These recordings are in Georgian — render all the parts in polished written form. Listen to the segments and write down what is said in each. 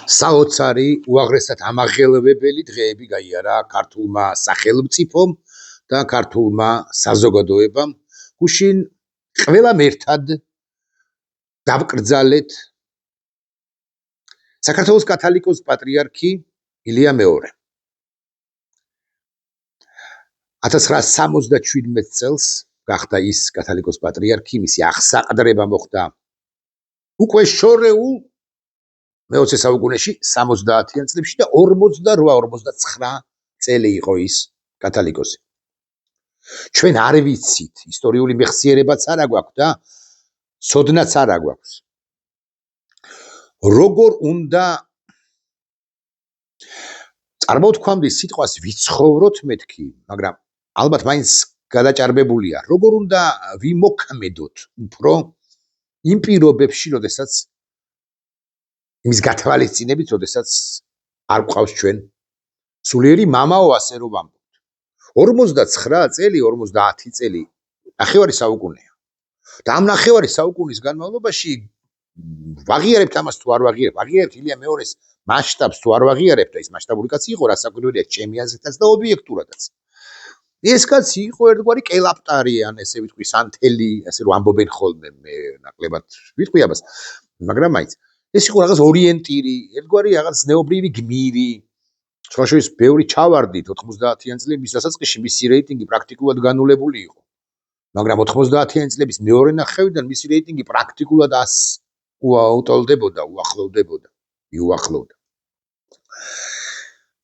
საოცარი უაღრესად ამაღელვებელი დღეები გაიარა ქართულმა სახელმწიფომ და ქართულმა საზოგადოებამ. გუშინ ყველამ ერთად დავკრძალეთ საქართველოს კათოლიკოს პატრიარქი ილია მეორე. 1977 წელს გახდა ის კათოლიკოს პატრიარქი, მისი აღსაყდრება მოხდა უკვე შორეულ მე-20 საუკუნეში 70-იან წლებში და 48-49 წელი იყო ის კათოლიკოსი. ჩვენ არ ვიცით, ისტორიული მეხსიერებაც არ აგვაქვს და ცოდნაც არ აგვაქვს. როგორ უნდა წარმოვთქვამდი სიტყვას ვიცხოვროთ მეთქი, მაგრამ ალბათ მაინც გადაჭარბებულია. როგორ უნდა ვიმოქმედოთ უფრო იმ პირობებში, როდესაც იმის გათვალისწინებით, როდესაც არ გვყავს ჩვენ სულიერი მამაო, ასე რომ ვამბობთ. 49 წელი, 50 წელი ნახევარი საუკუნეა. და ამ ნახევარი საუკუნის განმავლობაში ვაღიარებთ ამას თუ არ ვაღიარებთ, ვაღიარებთ ილია მეორეს მასშტაბს თუ არ ვაღიარებთ, ის მასშტაბური კაცი იყო, რასაკვირველია ჩემი აზრითაც და ობიექტურადაც. ეს კაცი იყო ერთგვარი კელაპტარიან, ესე ვიტყვი, სანთელი, ასე რომ ამბობენ ხოლმე, მე ნაკლებად ვიტყვი ამას, მაგრამ მაინც ეს იყო რაღაც ორიენტირი, ერთგვარი რაღაც ზნეობრივი გმირი. სხვაშორის ბევრი ჩავარდით 90-იან წლების მის დასაწყისში მისი რეიტინგი პრაქტიკულად განულებული იყო. მაგრამ 90-იან წლების მეორე ნახევრიდან მისი რეიტინგი პრაქტიკულად 100 უახლოვდებოდა.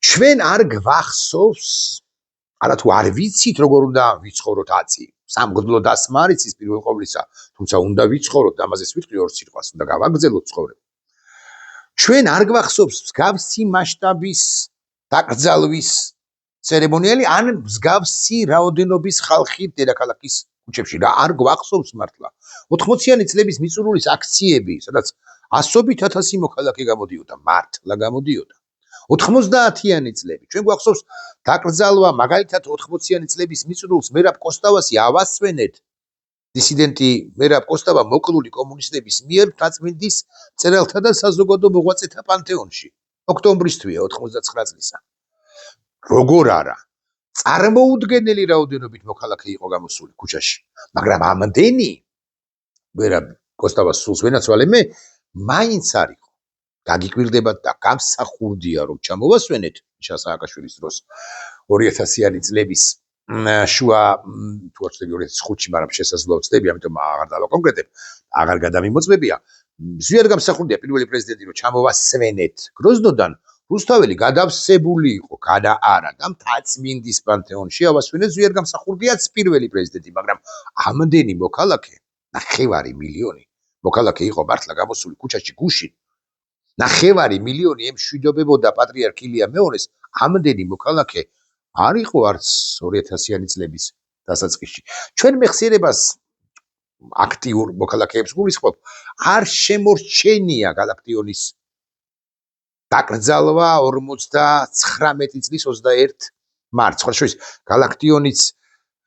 ჩვენ არ გვახსოვს, არათუ არ ვიცით, როგორ უნდა ვიცხოვროთ აწი. სამგდლო დასმა არის ის პირველ ყოვლისა, თუმცა უნდა ვიცხოვროთ, ამაზეც ვიტყვი ორ სიტყვას, უნდა გავაგრძელოთ ცხოვრება. ჩვენ არ გვახსოვს მსგავსი მასშტაბის დაკრძალვის ცერემონიალი ან მსგავსი რაოდენობის ხალხი დედაქალაქის ქუჩებში. რა არ გვახსოვს მართლა. 80-იანი წლების მიწურულის აქციები, სადაც ასობით ათასი მოქალაქე გამოდიოდა, მართლა გამოდიოდა. 90-იანი წლები. ჩვენ გვახსოვს დაკრძალვა, მაგალითად 80-იანი წლების მიწურულს მერაბ კოსტავასი ავასვენეთ. დისიდენტი მერაბ კოსტავა მოკლული კომუნისტების მიერ მთაწმინდის მწერალთა და საზოგადო მოღვაწეთა პანთეონში. ოქტომბრის თვეა 99 წლისა. როგორ არა? წარმოუდგენელი რაოდენობით მოქალაქე იყო გამოსული ქუჩაში. მაგრამ ამდენი მერაბ კოსტავას სულს ვენაცვალე მე, მაინც არ იყო. გაგიკვირდებათ და გამსახურდია რომ ჩამოვასვენეთ მიშა სააკაშვილის დროს 2000-იანი წლების შუა თუ არ ვცდები 2005-ში, მაგრამ შესაძლოა ვცდები, ამიტომ აღარ დავაკონკრეტებ, აღარ გადამიმოწმებია. ზვიად გამსახურდია პირველი პრეზიდენტი რომ ჩამოვასვენეთ გროზნოდან, რუსთაველი გადავსებული იყო, გადაარა და მთაწმინდის პანთეონში ავასვენეთ ზვიად გამსახურდიაც პირველი პრეზიდენტი, მაგრამ ამდენი მოქალაქე, 9 მილიონი მოქალაქე იყო მართლა გამოსული ქუჩაში გუშინ. 9 მილიონი ემშვიდობებოდა პატრიარქ ილია მეორეს, ამდენი მოქალაქე არ იყო არც 2000-იანი წლების დასაწყისში. ჩვენ მეხსიერებას აქტიურ მოქალაქეებს გულისხმობ, არ შემორჩენია გალაქტიონის დაკრძალვა 59 წლის 21 მარტს. ხოშოის გალაქტიონის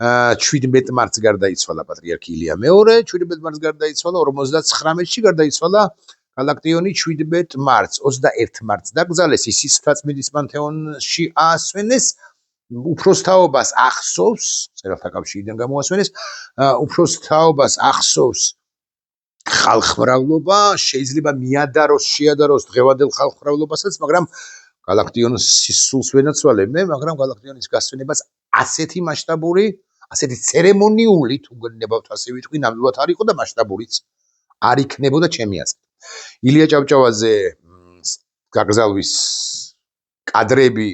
17 მარტს გარდაიცვალა პატრიარქი ილია მეორე, 17 მარტს გარდაიცვალა 59-ში გარდაიცვალა გალაქტიონი 17 მარტს, 21 მარტს დაკრძალეს, ისის მთაწმინდის პანთეონში აასვენეს. უფროს თაობას ახსოვს, წერალთა კავშირიდან გამოასვენეს, უფროს თაობას ახსოვს ხალხმრავლობა, შეიძლება შეადაროს დღევანდელ ხალხმრავლობასაც, მაგრამ გალაქტიონის სულს ვენაცვალე მე, მაგრამ გალაქტიონის გასვენებას ასეთი მასშტაბური, ასეთი ცერემონიული, თუ გნებავთ ასე ვიტყვი, ნამდვილად არ იყო და მასშტაბურიც არ იქნებოდა ჩემი აზრით. ილია ჭავჭავაძე გაგზავნის კადრები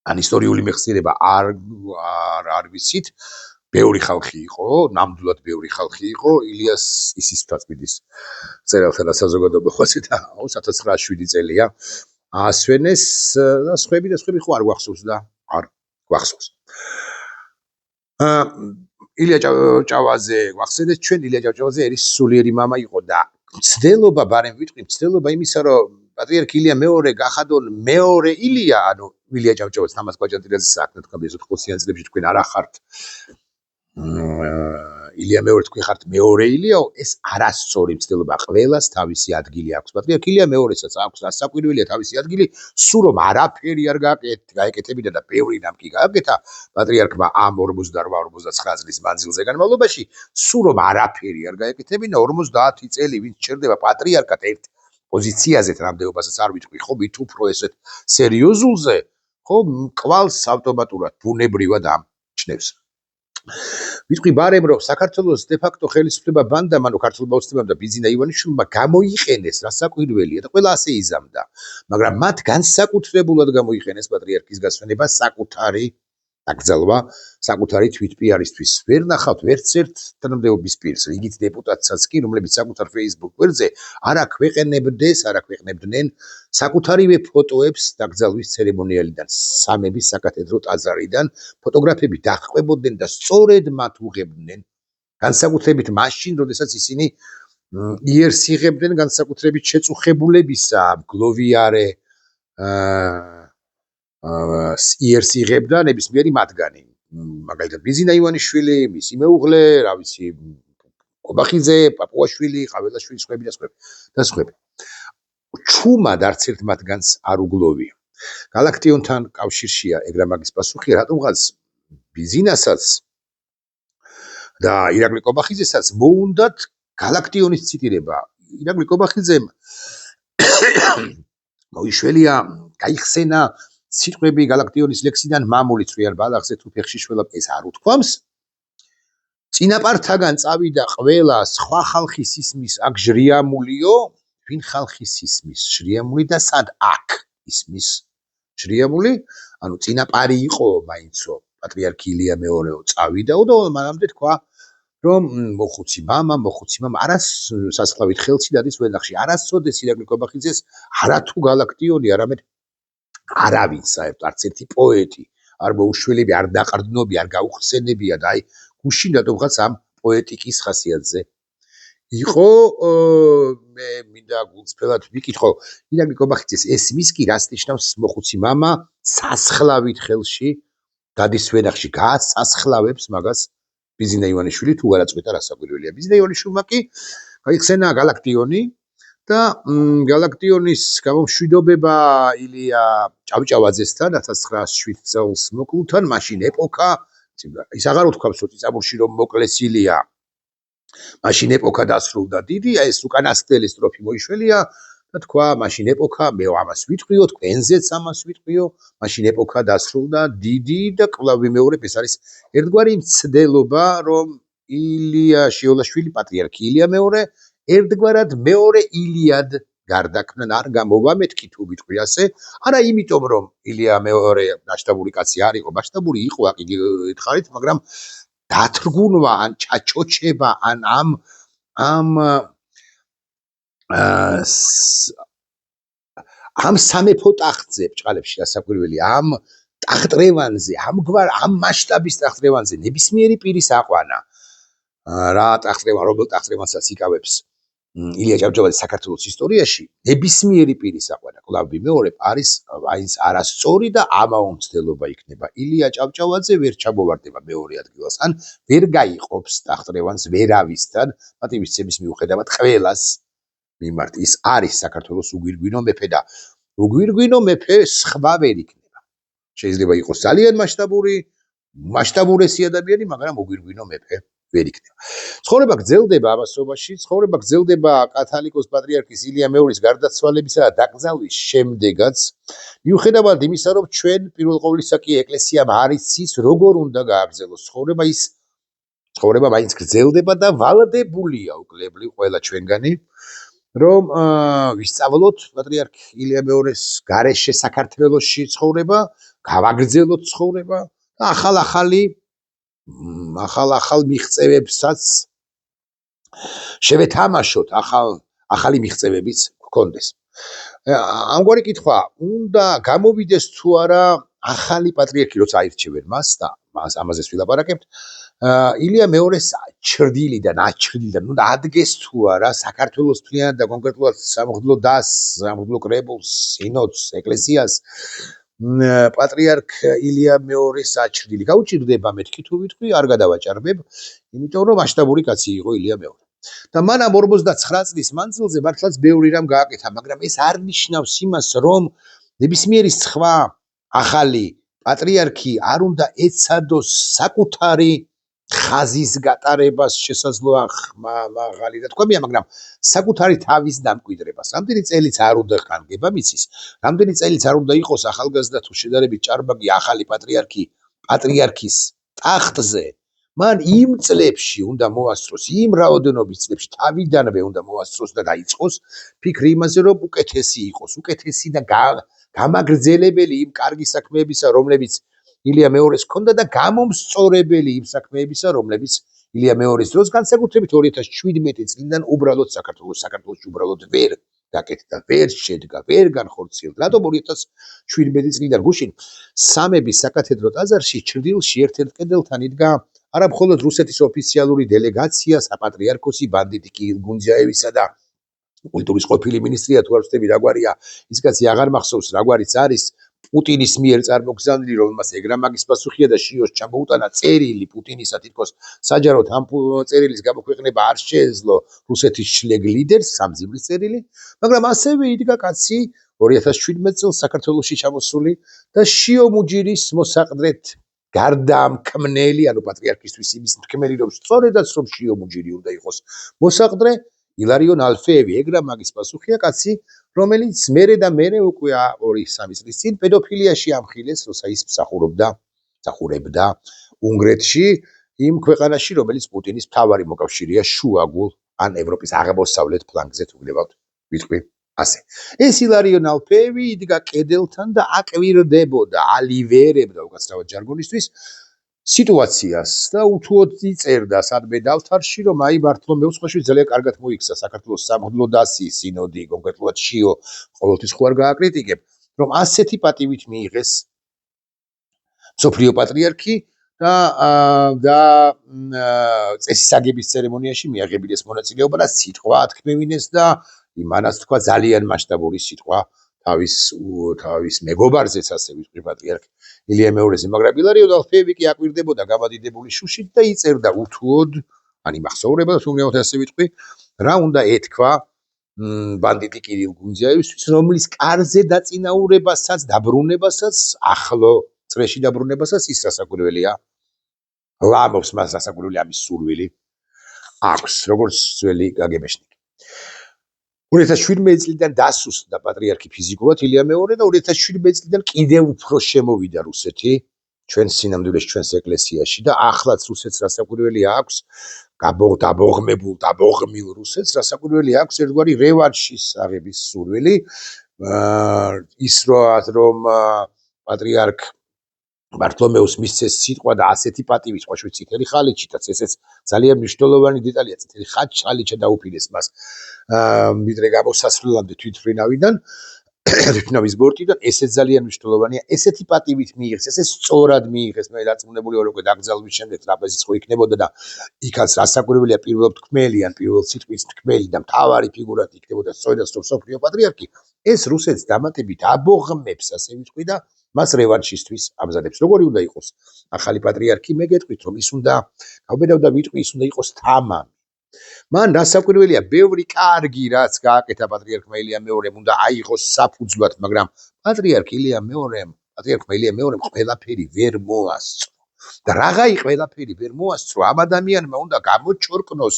ან ისტორიული მეხსიერება არ ვიცით, ბევრი ხალხი იყო, ნამდვილად ბევრი ხალხი იყო, ილიას ისის მთაწმინდის მწერალთა და საზოგადო მოღვაწეთა 1907 წელია აასვენეს და სხვები ხო არ გვახსოვს და არ გვახსოვს. ილია ჭავჭავაძე გვახსენეთ, ჩვენ ილია ჭავჭავაძე ერის სულიერი მამა იყო და მცდელობა, ბარემ ვიტყვი, მცდელობა იმისა, რომ პატრიარქ ილია მეორე გახადონ მეორე ილია, ანუ ილია ჭავჭავაძე თამაზ კვაჭანტირაძის საქმე თქვა, ეს 80-იან წლებში თქვენ არ ახართ ილია მეორე თქვი ხართ მეორე ილიაო, ეს არასწორი მცდელობა, ყველას თავისი ადგილი აქვს. პატრიარქ ილია მეორესაც აქვს რასაკვირველია თავისი ადგილი, სულ რომ არაფერი არ გაეკეთებინა და ბევრი რამ კი გააკეთა პატრიარქმა ამ 48-49 წლის მანძილზე განმავლობაში, სულ რომ არაფერი არ გაეკეთებინა 50 წელი ვინც ჩერდება პატრიარქად ერთ პოზიციაზე რამდენობასაც არ ვიტყვი, ხო, მით უფრო ესეთ სერიოზულზე, ხო, კვალს ავტომატურად ბუნებრივად ამჩნევს. ვიტყვი ბარემ რომ საქართველოს დე-ფაქტო ხელისუფლება ბანდამ, ანუ ქართულმა ოცნებამ და ბიძინა ივანიშვილმა გამოიყენეს რასაკვირველია და ყველა ასე იზამდა, მაგრამ მათ განსაკუთრებულად გამოიყენეს პატრიარქის გასვენება საკუთარი აკრძალვა, საკუთარი თვითპიარისთვის. ვერ ნახავთ ვერც ერთ თანამდებობის პირს, იგით დეპუტატსაც კი, რომლებიც საკუთარ Facebook გვერდზე არ აქვეყნებდნენ საკუთარივე ფოტოებს დაკრძალვის ცერემონიალიდან, სამების საკათედრო ტაძარიდან, ფოტოგრაფები დაჰყვებოდნენ და სწორედ მათ უღებდნენ, განსაკუთრებით მაშინ, როდესაც ისინი იერს იღებდნენ განსაკუთრებით შეწუხებულებისა, გლოვიარე იერს იღებდა ნებისმიერი მათგანი. მაგალითად ბიძინა ივანიშვილი, მისი მეუღლე, რა ვიცი, კობახიძე, პაპუაშვილი, ყაველაშვილი, სხვები და სხვები. ჩუმად არც ერთ მათგანს არ უგლოვია. გალაქტიონთან კავშირშია ეგრამაგის პასუხი, რატომღაც ბიძინასაც და ირაკლი კობახიძესაც მოუნდათ გალაქტიონის ციტირება. ირაკლი კობახიძემ მოიშველია, გაიხსენა სიტყვები გალაქტიონის ლექსიდან მამული წვიან ბალახზე თუ ფეხში შველა ეს არ უთქვამს. წინაპართაგან წავიდა ყველა სხვა ხალხის ისმის აქ ჟრიამულიო, ვინ ხალხის ისმის ჟრიამული და სად აქ ისმის ჟრიამული, ანუ წინაპარი იყო მაინცო პატრიარქი ილია მეორეო წავიდაო და მანამდე თქვა რომ მოხუცი მამა არას სასხლავით ხელში დადის ვენახში, არასოდეს ირაკლი კობახიძეს არათუ გალაქტიონი, არამედ არავინ საერთოდ არც ერთი პოეტი არ მოუშველები, არ დაყრდნობი, არ გაუხსენებია და აი გუშინ რატომღაც ამ პოეტიკის ხასიათზე იყო. მე მინდა გულწრფელად ვიკითხო, ირაკლი კობახიძეს ესმის კი რას ნიშნავს მოხუცი მამა სასხლავით ხელში დადის ვენახში, გაასასხლავებს მაგას ბიძინა ივანიშვილი თუ არაწყვეტა რასაკვირველია. ბიძინა ივანიშვილმა კი გაიხსენა გალაქტიონი და გალაქტიონის გამომშვიდობება ილია ჭავჭავაძესთან 1907 წელს მოკლულთან, მაშინ ეპოქა, ის აღარ უთქვამს რომ წიწამურში რომ მოკლეს ილია, მაშინ ეპოქა დასრულდა დიდი, ეს უკანასკნელი სტროფი მოიშველია და თქვა მაშინ ეპოქა, მე ამას ვიტყვიო, თქვენზეც ამას ვიტყვიო, მაშინ ეპოქა დასრულდა დიდი და კვლავ ვიმეორებ, ეს არის ერთგვარი მცდელობა, რომ ილია შიოლაშვილი, პატრიარქი ილია მეორე ერთგვარად მეორე ილიად გარდაქმნან, არ გამოვამეთქი თუ ვიტყვი ასე, არა იმიტომ რომ ილია მეორე მასშტაბური კაცი არ იყო, მასშტაბური იყო, აქ იგი ითხარით, მაგრამ დათრგუნვა ან ჩაჩოჩება ან ამ სამეფო ტახტზე ბჭყალებში რასაკვირველია, ამ ტახტრევანზე, ამ მასშტაბის ტახტრევანზე ნებისმიერი პირის აყვანა. რა ტახტრევან, რომელ ტახტრევანსაც იკავებს ილია ჭავჭავაძე საქართველოს ისტორიაში, ნებისმიერი პირის აყვანა, კვლავ ვიმეორებ, არის აინც არასწორი და ამაო მცდელობა იქნება. ილია ჭავჭავაძე ვერ ჩამოვარდება მეორე ადგილას, ან ვერ გაიყოფს ტახტრევანს ვერავისთან, პატივისცემის მიუხედავად ყველას მიმართ. ის არის საქართველოს უგვირგვინო მეფე და უგვირგვინო მეფე სხვა ვერ იქნება. შეიძლება იყოს ძალიან მასშტაბურესი ადამიანი, მაგრამ უგვირგვინო მეფე ვერ იქნება. ცხოვრება გრძელდება ამასობაში, ცხოვრება გრძელდება კათალიკოს პატრიარქის ილია მეორის გარდაცვალებისა და დაკრძალვის შემდეგაც, მიუხედავად იმისა, რომ ჩვენ პირველ ყოვლისა კი ეკლესიამ არ იცის როგორ უნდა გააგრძელოს ცხოვრება, ის ცხოვრება მაინც გრძელდება და ვალდებულია უკლებლი ყველა ჩვენგანი, რომ ვისწავლოთ პატრიარქ ილია მეორის გარეშე საქართველოში ცხოვრება, გავაგრძელოთ ცხოვრება და ახალ მიღწევებსაც შევეთამაშოთ, ახალი მიღწევებიც გქონდეს. ამგვარი კითხვა, უნდა გამოვიდეს თუ არა ახალი პატრიარქი, როცა აირჩევენ მას და ამაზეც ვილაპარაკებთ, ილია მეორეს ჩრდილიდან უნდა ადგეს თუ არა საქართველოს მთლიანად და კონკრეტულად სამღვდლო დასს, სამღვდლო კრებულს, სინოდს, ეკლესიას პატრიარქ ილია მეორის საჩრდილი გაუჭირდება მეთქი თუ ვიტყვი არ გადავაჭარბებ იმიტომ რომ მასშტაბური კაცი იყო ილია მეორე და მანამ 49 წლის მანძილზე მართლაც ბევრი რამ გააკეთა მაგრამ ეს არ ნიშნავს იმას რომ ნებისმიერი სხვა ახალი პატრიარქი არ უნდა ეცადოს საკუთარი ხაზის გატარებას შესაძლოა მაღალი და თქვენია მაგრამ საკუთარი თავის დამკვიდრებას რამდენი წელიც არ უნდა ხანგება მიცის რამდენი წელიც არ უნდა იყოს ახალგაზრდა თუ შედარებით ჭარბაგი ახალი პატრიარქის ტახტზე მან იმ წლებში უნდა მოასწროს იმ რაოდენობის წლებში თავიდანვე უნდა მოასწროს და დაიწყოს ფიქრი იმაზე რომ უკეთესი იყოს უკეთესი და გამაგრძელებელი იმ კარგი საქმეებისა რომლებიც ილია მეორეს ჰქონდა და გამომსწორებელი იმ საქმეებისა რომლებიც ილია მეორის დროს განსაკუთრებით 2017 წლიდან უბრალოდ საქართველოში უბრალოდ ვერ გაკეთდა ვერ შედგა ვერ განხორციელდა რატომ 2017 წლიდან გუშინ სამების საკათედრო ტაძარში ჩრდილში ერთ-ერთ კედელთან იდგა არა მხოლოდ რუსეთის ოფიციალური დელეგაცია საპატრიარქოსი ბანდიტი კირილ გუნძიაევისა და კულტურის ყოფილი მინისტრია თუ არ ვწდები რაგვარია ის კაცი აღარ მახსოვს რაგვარიც არის პუტინის მიერ წარმოგზავნილი რომელმაც ეგრამაგის პასუხია და შიოს ჩამოუტანა წერილი პუტინისა თითქოს საჯაროდ ამ წერილის გამოქვეყნება არ შეეძლო რუსეთის შლეგ ლიდერს სამძიმრის წერილი მაგრამ ასევე იდგა კაცი 2017 წელს საქართველოში ჩამოსული და შიო მუჯირის მოსაყდრეთ გარდამქმნელი ანუ პატრიარქისთვის იმის თქმელი რომ სწორედაც რომ შიო მუჯირი უნდა იყოს მოსაყდრე ილარიონ ალფეევი ეგრამაგის პასუხია კაცი რომელიც მერე და მერე უკვე 2-3 წლის წინ პედოფილიაში ამხილეს როცა ის მსახურებდა უნგრეთში იმ ქვეყანაში რომელიც პუტინის მთავარი მოკავშირეა შუაგულ ან ევროპის აღმოსავლეთ ფლანგზე თუ გნებავთ ვიტყვი ასე ეს ილარიონ ალფეევი იდგა კედელთან და აკვირდებოდა ალივერებდა უკაცრავად ჟარგონისთვის სიტუაციას და უთუოდ იწერდა სადმე დავთარში რომ აი ბართლომეუს ხოში ძალიან კარგად მოიქცა საქართველოს სამღვდლო დასი სინოდი კონკრეტულად შიო ყოველთვის ხო არ გააკრიტიკებ რომ ასეთი პატივით მიიღეს მსოფლიო პატრიარქი და წესისაგების ცერემონიაში მიაღებინეს მონაწილეობა და სიტყვა ათქმევინეს და იმანაც თქვა ძალიან მასშტაბური სიტყვა თავის მეგობარზეც ასე ვიტყვი პატრიარქ ილია მეორეზე მაგრამ ილარიონ ალფეევი კი აკვირდებოდა გამადიდებული შუშით და იწერდა უთუოდ ან იმახსოვრება თუ გნებავთ ასე ვიტყვი რა უნდა ეთქვა ბანდიტი კირილ გუნძიაევისთვის რომლის კარზე დაწინაურებასაც დაბრუნებასაც ახლო წრეში დაბრუნებასაც ის რასაკვირველია ლამობს მას რასაკვირველი ამის სურვილი აქვს როგორც ძველი გაგებეშნიკი 2017 წლიდან დასუსტდა პატრიარქი ფიზიკურად ილია მეორე და 2017 წლიდან კიდევ უფრო შემოვიდა რუსეთი ჩვენს სინამდვილეში ჩვენს ეკლესიაში და ახლაც რუსეთს რასაკვირველი აქვს დაბოღმილ რუსეთს რასაკვირველი აქვს ერთგვარი რევანშის აღების სურვილი ის რომ პატრიარქ ბართლომეუს მისცეს სიტყვა და ასეთი პატივი სხვა წითელი ხალიჩითაც ესეც ძალიან მნიშვნელოვანი დეტალია წითელი ხალიჩა დაუფინეს მას ვიდრე გამოსასვლელამდე თვითმფრინავის ბორტიდან ესეც ძალიან მნიშვნელოვანია ესეთი პატივით მიიღეს ესეც სწორად მიიღეს მე დარწმუნებული ვარ უკვე დაკრძალვის შემდეგ ტრაპეზიც ხო იქნებოდა და იქაც რასაკვირველია პირველ თქმელი ან პირველ სიტყვის თქმელი და მთავარი ფიგურად იქნებოდა სწორედაც მსოფლიო პატრიარქი ეს რუსეთს დამატებით აბოღმებს ასე ვიტყვი და მას რევანშისთვის ამზადებს როგორი უნდა იყოს ახალი პატრიარქი მე გეტყვით რომ ის უნდა გავბედავდა ვიტყვი ის უნდა იყოს თამამი მან რასაკვირველია ბევრი კარგი რაც გააკეთა პატრიარქმა ილია მეორემ უნდა აიღოს საფუძვლად მაგრამ პატრიარქ ილია მეორემ ყველაფერი ვერ მოასწრო და რაღაცა ყველაფერი ვერ მოასწრო ამ ადამიანმა უნდა გამოჩორკნოს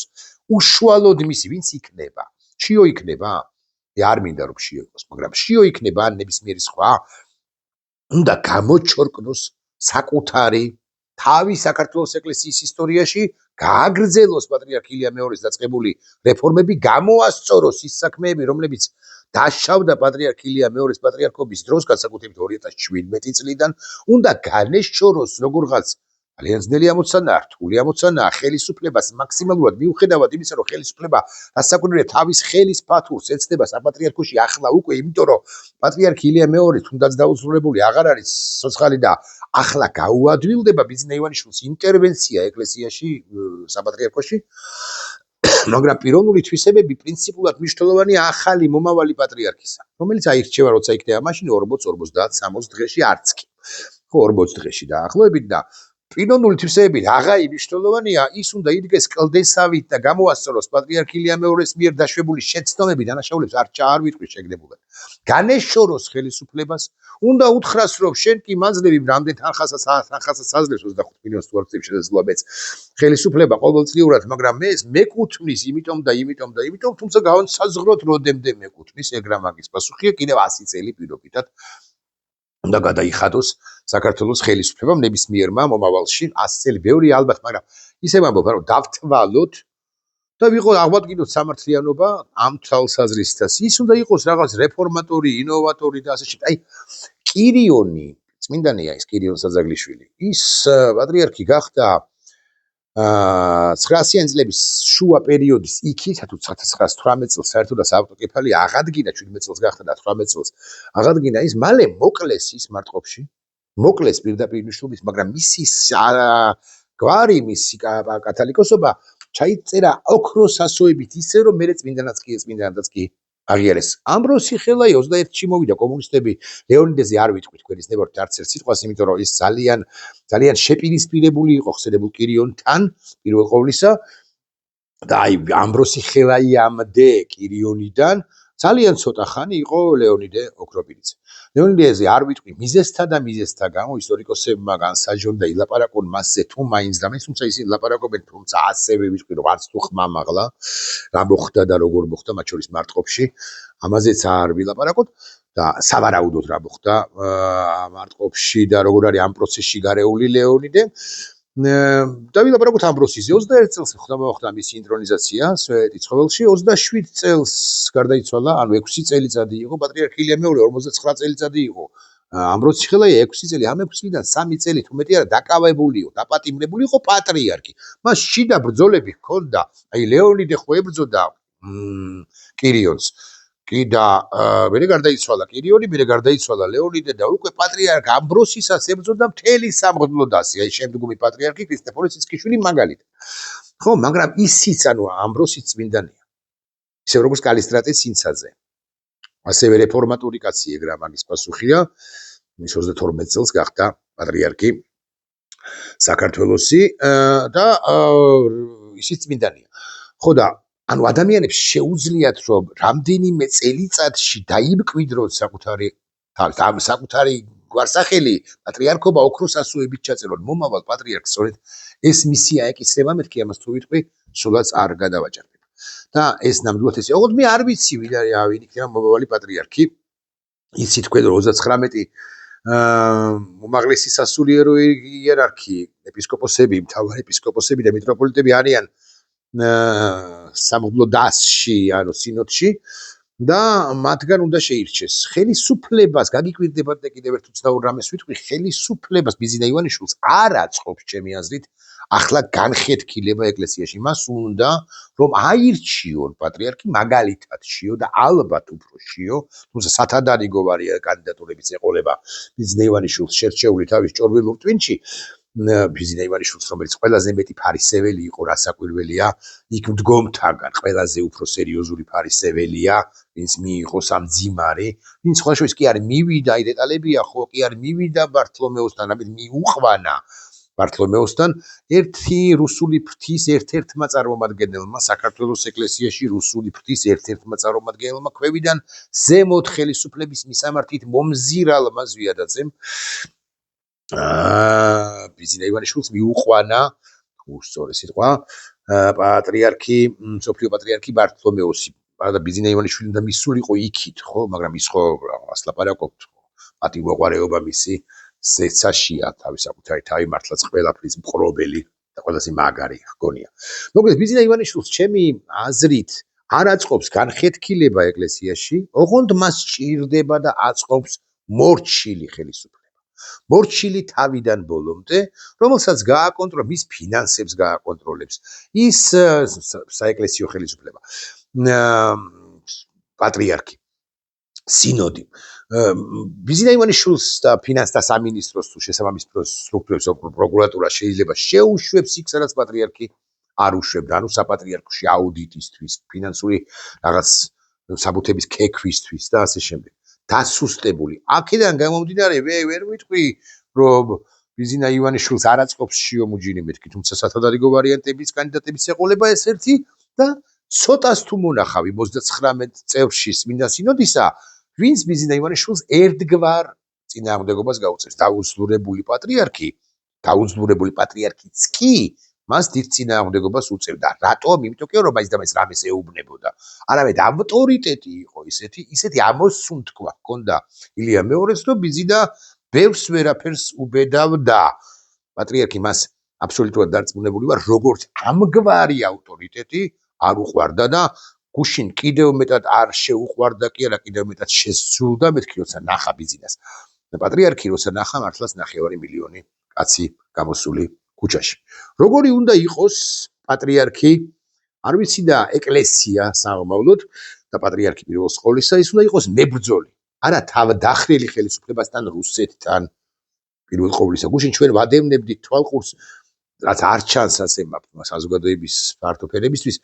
უშუალოდ მისი ვინც იქნება შიო იქნება არ მინდა რომ შიო იყოს მაგრამ შიო იქნება ან ნებისმიერი სხვა უნდა გამოჩორკნოს საკუთარი თავი საქართველოს ეკლესიის ისტორიაში გააგრძელოს პატრიარქ ილია მეორის დაწყებული რეფორმები გამოასწოროს ის საქმეები რომლებიც დაშავდა პატრიარქ ილია მეორის პატრიარქობის დროს განსაკუთრებით 2017 წლიდან უნდა განეშოროს როგორღაც ძალიან ძნელი ამოცანაა რთული ამოცანაა ხელისუფლებას მაქსიმალურად მიუხედავად იმისა რომ ხელისუფლება რასაკვირველია თავის ხელის ფათურს ეცდება საპატრიარქოში ახლა უკვე იმიტომ რომ პატრიარქ ილია მეორე თუნდაც დაუსრულებული აღარ არის ცოცხალი და ახლა გაუადვილდება ბიძინა ივანიშვილის ინტერვენცია ეკლესიაში საპატრიარქოში მაგრამ პიროვნული თვისებები პრინციპულად მნიშვნელოვანია ახალი მომავალი პატრიარქისა, რომელიც აირჩევა როცა იქნება მაშინ 40-50-60 დღეში არც კი. ხო 40 დღეში დაახლოებით და პიროვნული თვისებები აღაი მნიშვნელოვანია, ის უნდა იდგეს კლდესავით და გამოასწოროს პატრიარქ ილია მეორეს მიერ დაშვებული შეცდომები დანაშაულებს არ ვიტყვი შეგდებულად. განეშოროს ხელისუფლებას, უნდა უთხრას რომ შენ კი მაძლევი რამდენ თანხასაც აძლევს 25 მილიონს თუ არ წევს შესაძლოა ხელისუფლება ყოველწლიურად, მაგრამ მე ეს მეკუთვნის იმიტომ, თუმცა გავანსაზღვროთ როდემდე მეკუთვნის, ეგ რა მაგის პასუხია, კიდევ 100 წელი პირობითად უნდა გადაიხადოს საქართველოს ხელისუფლებამ ნებისმიერმა მომავალში 100 წელი ბევრი ალბათ, მაგრამ ისე ვამბობ, რომ დავთვალოთ და ვიყო აღვადგინოთ სამართლიანობა ამ თვალსაზრისითაც. ის უნდა იყოს რაღაც რეფორმატორი, ინოვატორი და ასე შემდეგ. აი კირიონი, წმინდანია ის კირიონ საძაგლიშვილი. ის პატრიარქი გახდა 900 წლების შუა პერიოდის იქით, თუ 1918 წელს საერთოდ ავტოკეფალია აღადგინა, 17 წელს გახდა და 18 წელს აღადგინა, ის მალე მოკლეს ის მარტყოფში. მოკლეს პირდაპირ ნიშნულით, მაგრამ მისი გვარი, მისი კათოლიკოსობა ჩაიწერა ოქროს ასოებით ისე რომ მერე წმინდანადაც კი აღიარეს. ამბროსი ხელაი 21-ში მოვიდა კომუნისტები ლეონიდეზე არ ვიტყვით გვერდისნებართ არც ერთ სიტყვას, იმიტომ რომ ის ძალიან შეპირისპირებული იყო ხსენებულ კირიონთან პირველ ყოვლისა და აი ამბროსი ხელაიამდე კირიონიდან ძალიან ცოტა ხანი იყო ლეონიდე ოქროპირიძე. ლეონიდეზე არ ვიტყვი მიზესთა გამო ისტორიკოსებმა განსაჯონ და ილაპარაკონ მასზე თუ მაინც და მაინც, თუმცა ისინი ლაპარაკობენ, თუმცა ასევე ვიტყვი რომ არც თუ ხმამაღლა რა მოხდა და როგორ მოხდა, მათ შორის მარტყოფში, ამაზეც არ ვილაპარაკოთ და სავარაუდოდ რა მოხდა მარტყოფში და როგორ არის ამ პროცესში გარეული ლეონიდე. და ვილაპარაკოთ ამბროსიზე 21 წელს მოხდა მისი ინტრონიზაცია სვეტი ცხოველში, 27 წელს გარდაიცვალა, ანუ 6 წელიწადი იყო პატრიარქ ილია მეორე, 59 წელიწადი იყო ამბროსი ხელაია, 6 წელი, ამ 6 წლიდან 3 წელი თუ მეტი არა დაკავებული იყო, დაპატიმრებული იყო პატრიარქი. მას შიდა ბრძოლები ჰქონდა, აი ლეონიდე ხო ებრძოდა კირიონს. კი და მერე გარდაიცვალა კირიონი, მერე გარდაიცვალა ლეონიდე და უკვე პატრიარქ ამბროსისაც ებრძოდა მთელი სამღვდლო დასი, აი შემდგომი პატრიარქი ქრისტეფორე ციცკიშვილი მაგალითად. ხო, მაგრამ ისიც, ანუ ამბროსი წმინდანია. ისე როგორც კალისტრატე ცინცაძე. ასევე რეფორმატორი კაცი, ეგ რა მაგის პასუხია. ის 32 წელს გახდა პატრიარქი საქართველოსი და ისიც წმინდანია. ხო და ანუ ადამიანებს შეუძლიათ რომ რამდენიმე წელიწადში დაიმკვიდროს საკუთარი გვარსახელი პატრიარქობა ოქროს ასოებით ჩაწერონ. მომავალ პატრიარქს სწორედ ეს მისია ეკისრება, მეთქი ამას თუ ვიტყვი, სულაც არ გადავაჭარბებ. და ეს ნამდვილად ესე. ოღონდ მე არ ვიცი ვინ იქნება მომავალი პატრიარქი. იცი თქვენ 39 უმაღლესი სასულიერო იერარქი, ეპისკოპოსები, მთავარი ეპისკოპოსები და მიტროპოლიტები არიან სამღვდლო დასში, ანუ სინოდში და მათგან უნდა შეირჩეს ხელისუფლებას. გაგიკვირდებათ და კიდევ ერთ უცნაურ რამეს ვიტყვი, ხელისუფლებას ბიზინა ივანიშვილს არ აწყობს ჩემი აზრით ახლა განხეთქილება ეკლესიაში. მას უნდა რომ აირჩიონ პატრიარქი, მაგალითად შიო და ალბათ უფრო შიო, თუმცა სათადარიგო კანდიდატურებიც ეყოლება ბიზინა ივანიშვილს შერჩეული თავის ჭორბილურ ტვინში. ბიზინა ივანიშვილს, რომელიც ყველაზე მეტი ფარისეველი იყო, რასაკვირველია, იქ მდგომთაგან ყველაზე უფრო სერიოზული ფარისეველია, ვინც მიიღო სამძიმარი, ვინც სხვა შორის კი არ მივიდა, აი დეტალებია, ხო კი არ მივიდა ბართლომეოსთან, ამით მიუყვანა ბართლომეოსთან ერთი რუსული ფრთის ერთ-ერთმა წარმომადგენელმა, საქართველოს ეკლესიაში რუსული ფრთის ერთ-ერთმა წარმომადგენელმა ქვევიდან ზემოთ ხელისუფლების მისამართით მომზირალმა ზვიადაძემ ბიზინა ივანიშვილს მიუყვანა, უსწორი სიტყვა, პატრიარქი, მსოფლიო პატრიარქი ბართლომეოსი. და ბიზინა ივანიშვილი და მისულიყო იქით, ხო, მაგრამ ის ხო რას ლაპარაკობთ, მათი მოყვარეობა მისი ზეცაშია, თავის საკუთარი თავი მართლაც ყველაფრის მყრობელი და ყველაზე მაგარი გონია. მოკლედ ბიზინა ივანიშვილს ჩემი აზრით არ აწყობს განხეთქილება ეკლესიაში, ოღონდ მას ჭირდება და აწყობს მორჩილი ხელისუფლება. მორჩილი თავიდან ბოლომდე, რომელსაც გააკონტროლებს, მის ფინანსებს გააკონტროლებს, ის საეკლესიო ხელისუფლება, პატრიარქი, სინოდი. ბიზინა ივანიშვილს და ფინანსთა სამინისტროს თუ შესაბამის სტრუქტურებს, პროკურატურა შეიძლება შეუშვებს იქ, სადაც პატრიარქი არ უშვებდა, ანუ საპატრიარქოში აუდიტისთვის, ფინანსური რაღაც საბუთების ქექვისთვის და ასე შემდეგ. დასუსტებული. აქედან გამომდინარე, ვერ ვიტყვი, რომ ბიზინა ივანიშვილს არ აწყობს შიომუჯინი მეთქი, თუმცა სათადარიგო ვარიანტების კანდიდატების ეყოლება ეს ერთი და ცოტას თუ მონახავი 39 წევრში წმინდა სინოდისა, ვინც ბიზინა ივანიშვილს ერთგვარ წინააღმდეგობას გაუწევს. დაუძლურებული პატრიარქიც კი მას დიდ წინააღმდეგობას უწევდა. რატომ? იმიტომ რომ მაინც და მაინც რამეს ეუბნებოდა. არამედ ავტორიტეტი იყო ისეთი ამოსუნთქვა ჰქონდა ილია მეორეს, რომ ბიზინა ბევრს ვერაფერს უბედავდა. პატრიარქი მას აბსოლუტურად დარწმუნებული ვარ, როგორც ამგვარი ავტორიტეტი არ უყვარდა და გუშინ კიდევ მეტად არ შეუყვარდა კი არა, კიდევ მეტად შესძულდა მეთქი როცა ნახა ბიზინას. პატრიარქი როცა ნახა მართლაც 9 მილიონი კაცი გამოსული ქუჩაში. როგორი უნდა იყოს პატრიარქი, არ ვიცი და ეკლესია სამომავლოდ და პატრიარქი პირველ ყოვლისა ის უნდა იყოს მებრძოლი. არა თავდახრილი ხელისუფლებასთან რუსეთთან პირველ ყოვლისა. გუშინ ჩვენ ვადევნებდით თვალყურს, რაც არ ჩანს ასე საზოგადოების ფართო ფენებისთვის,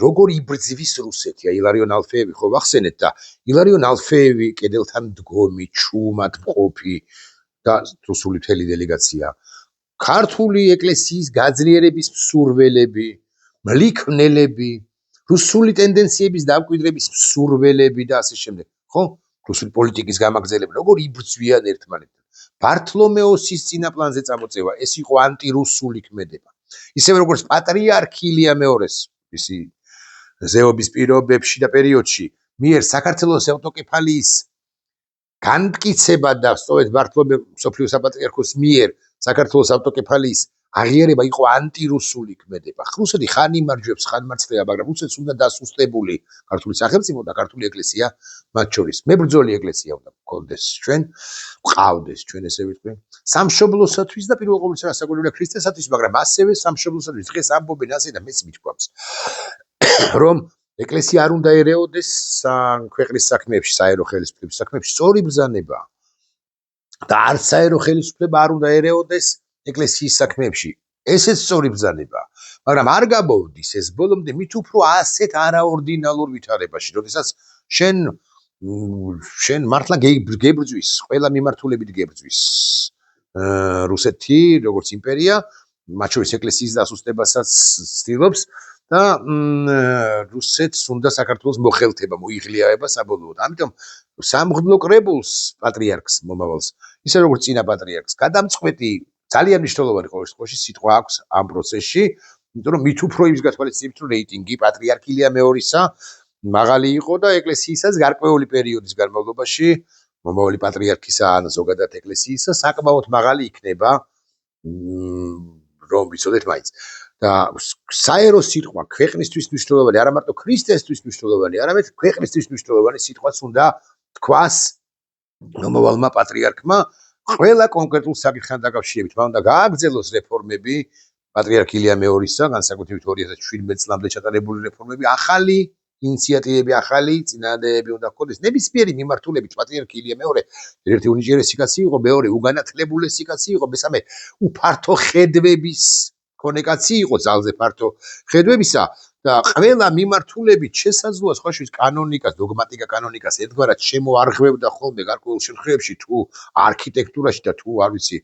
როგორი იბრძვის რუსეთი. ილარიონ ალფეევი ხო ვახსენეთ და ილარიონ ალფეევი კედელთან მდგომი, ჩუმად მყოფი და რუსული მთელი დელეგაცია. ქართული ეკლესიის გაძლიერების მსურველები, მლიქნელები, რუსული ტენდენციების დამკვიდრების მსურველები და ასე შემდეგ. ხო? რუსული პოლიტიკის გამაგრძელები, როგორ იბრძვიან ერთმანეთთან. ბართლომეოსის წინაპლანზე წამოწევა, ეს იყო ანტირუსული ქმედება. ისევე როგორც პატრიარქი ილია მეორეს, ისი ზეობის პირობებში და პერიოდში, მიერ საქართველოს ავტოკეფალიის განმტკიცება და სწორედ ბართლომე მსოფლიო საპატრიარქოს მიერ საქართველოს ავტოკეფალიის აღიარება იყო ანტირუსული ქმედება. რუსეთი ხან იმარჯვებს, ხან მარცხდება, მაგრამ რუსეთს უნდა დასუსტებული ქართული სახელმწიფო და ქართული ეკლესია მათ შორის. მებრძოლი ეკლესია უნდა გქონდეს ჩვენ, ვყავდეს ჩვენ ესე ვიტყვი. სამშობლოსათვის და პირველ ყოვლისა რასაკვირველია ქრისტესათვის, მაგრამ ასევე სამშობლოსათვის დღეს ამბობენ ასე და მეც მიჩვევს, რომ ეკლესია არ უნდა ერეოდეს ქვეყნის საქმეებში, საერო ხელისუფლების საქმეებში. სწორი ბრძანება და არც საერო ხელისუფლება არ უნდა ერეოდეს ეკლესიის საქმეებში. ესეც სწორი ბრძანება, მაგრამ არ გამოვდის ეს ბოლომდე მით უფრო ასეთ არაორდინალურ ვითარებაში, როდესაც შენ მართლა გებრძვის, ყველა მიმართულებით გებრძვის რუსეთი, როგორც იმპერია, მათ შორის ეკლესიის დასუსტებასაც ცდილობს და რუსეთს უნდა საქართველოს მოხელთება, მოიღლიავება საბოლოოდ. ამიტომ სამღვდლო კრებულს პატრიარქს მომავალს, ისე როგორც წინა პატრიარქს, გადამწყვეტი ძალიან მნიშვნელოვანი ყოველ შემთხვევაში სიტყვა აქვს ამ პროცესში, იმიტომ რომ მით უფრო იმის გათვალისწინებით, რომ რეიტინგი პატრიარქ ილია მეორისა მაღალი იყო და ეკლესიისაც გარკვეული პერიოდის განმავლობაში მომავალი პატრიარქისა ან ზოგადად ეკლესიისა საკმაოდ მაღალი იქნება, რომ ვიცოდეთ მაინც. და საერო სიტყვა ქვეყნისთვის მნიშვნელოვანი, არა მარტო ქრისტესთვის მნიშვნელოვანი, არამედ ქვეყნისთვის მნიშვნელოვანი სიტყვაც უნდა თქვას მომავალმა პატრიარქმა ყველა კონკრეტულ საკითხთან დაკავშირებით. მან უნდა გააგრძელოს რეფორმები პატრიარქ ილია მეორისა, განსაკუთრებით 2017 წლამდე ჩატარებული რეფორმები, ახალი ინიციატივები, ახალი წინადადებები უნდა ჰქონდეს. ნებისმიერი მიმართულებით პატრიარქ ილია მეორე ერთი უნიჭიერესი კაცი იყო, მეორე უგანათლებულესი კაცი იყო, მესამე უფართო ხედვების მქონე კაცი იყო, ძალზე ფართო ხედვებისა და ყველა მიმართულებით შესაძლოა სხვა შორის კანონიკას, დოგმატიკა კანონიკას ერთგვარად შემოარღვევდა ხოლმე გარკვეულ შემთხვევებში თუ არქიტექტურაში და თუ არ ვიცი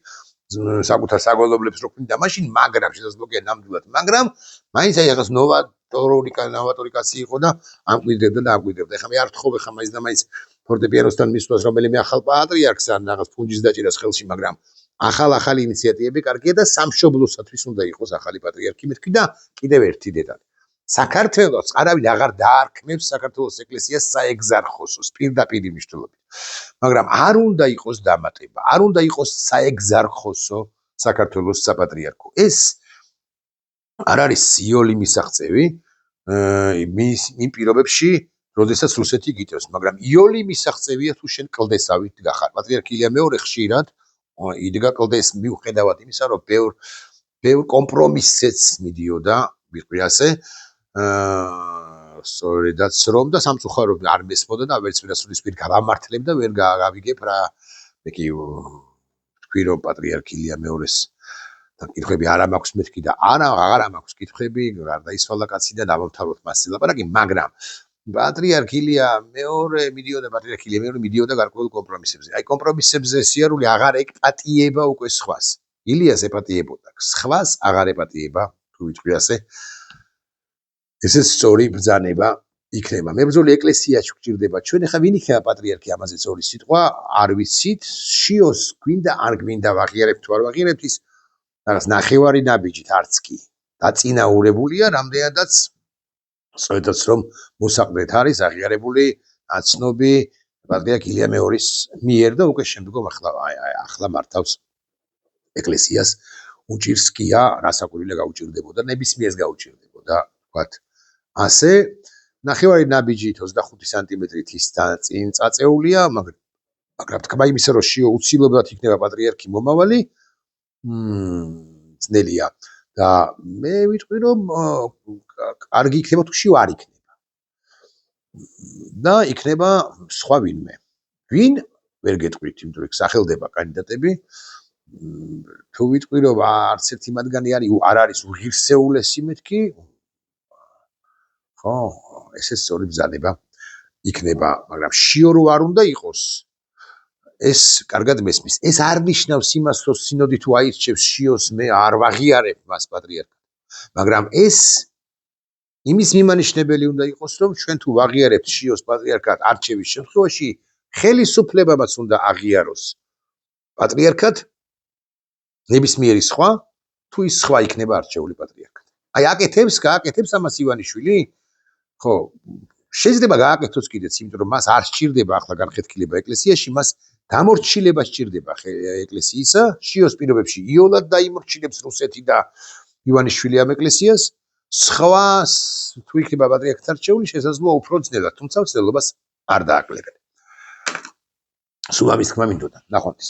საკუთარ საგოლობლებს როქმნიდა მაშინ, მაგრამ შესაძლებელია ნამდვილად, მაგრამ მაინც აი რაღაც ნოვატორი კაცი იყო და ამკვიდრებდა და ამკვიდრებდა. ეხლა მე არ თხოვ ეხლა მაინც და მაინც ფორტეპიანოსთან მისვლას რომელიმე ახალ პატრიარქს ან რაღაც ფუნჯის დაჭერას ხელში, მაგრამ ახალი ინიციატივები კარგია და სამშობლოსათვის უნდა იყოს ახალი პატრიარქი მეთქი და კიდევ ერთი დეტალი. საქართველოს არავინ აღარ დაარქმევს საქართველოს ეკლესიას საეგზარხოსოს პირდაპირ მნიშვნელობით. მაგრამ არ უნდა იყოს დამატება, არ უნდა იყოს საეგზარხოსო საქართველოს საპატრიარქო. ეს არ არის სიოლი მისაღწევი იმ პირობებში, როდესაც რუსეთი გიტევს, მაგრამ იოლი მისაღწევია თუ შენ კლდესავით გახარ. პატრიარქ ილია მეორე ხშირად იდგა კლდეს მიუხედავად იმისა, რომ ბევრ კომპრომისზეც მიდიოდა, ვიყრი ასე, სწორედაც რომ და სამწუხაროდ არ მესმოდა და ვერც ვერასულის პირ გავამართლებდა, ვერ გავიგებ რა, მე კი თქვი რომ პატრიარქ ილია მეორეს კითხვები არ მაქვს მეთქი და აღარ მაქვს კითხვები, გარდაიცვალა კაცი და დავამთავროთ მასზე ლაპარაკი, მაგრამ პატრიარქ ილია მეორე მიდიოდა გარკვეულ კომპრომისებზე. აი კომპრომისებზე სიარული აღარ ეკპატიება უკვე სხვას. ილიას ეპატიებოდა, სხვას აღარ ეპატიება, თუ ვიტყვი ასე. ესეც სწორი ბრძანება იქნება. მებრძოლი ეკლესიაში გვჭირდება. ჩვენ ახლა ვინ იქნება პატრიარქი ამაზე სწორი სიტყვა, არ ვიცით. შიოს გვინდა არ გვინდა ვაღიარებთ თუ არ ვაღიარებთ ის რაღაც ნახევარი ნაბიჯით არც კი დაწინაურებულია, რამდენადაც სწორედაც რომ მოსაყდრეთ არის აღიარებული აცნობი პატრიარქ ილია მეორის მიერ და უკვე შემდგომ ახლა მართავს ეკლესიას უჭირს კია რასაკვირველია გაუჭირდებოდა ნებისმიერს გაუჭირდებოდა ვთქვათ ასე ნახევარი ნაბიჯით 25 სანტიმეტრით ის წინ წაწეულია მაგრამ თქმა იმისა რომ შიო უცილებლად იქნება პატრიარქი მომავალი ძნელია და მე ვიტყვი რომ კარგი იქნება თუ შიო არ იქნება და იქნება სხვა ვინმე ვინ ვერ გეტყვით იმიტომ რომ სახელდება კანდიდატები თუ ვიტყვი რომ არც ერთი მათგანი არ არის უღირსეულესი მეთქი ხო ესე სწორი ბრძანება იქნება მაგრამ შიო რო არ უნდა იყოს ეს კარგად მესმის ეს არ ნიშნავს იმას რომ სინოდი თუ აირჩევს შიოს მე არ ვაღიარებ მას პატრიარქად მაგრამ ეს იმის მიმანიშნებელი უნდა იყოს რომ ჩვენ თუ ვაღიარებთ შიოს პატრიარქად არჩევის შემთხვევაში ხელისუფლებამაც უნდა აღიაროს პატრიარქად ნებისმიერი სხვა თუ ის სხვა იქნება არჩეული პატრიარქად აი გააკეთებს ამას ივანიშვილი ხო შეიძლება გააკეთოს კიდეც იმიტომ რომ მას არ სჭირდება ახლა განხეთქილება ეკლესიაში მას დამორჩილება სჭირდება ეკლესიისა შიოს პირობებში იოლად დაიმორჩილებს რუსეთი და ივანიშვილი ამ ეკლესიას სხვა თუ იქნება პატრიარქად არჩეული შესაძლოა უფრო ძნელად თუმცა მცდელობას არ დააკლებენ სულ ამის თქმა მინდოდა ნახვამდის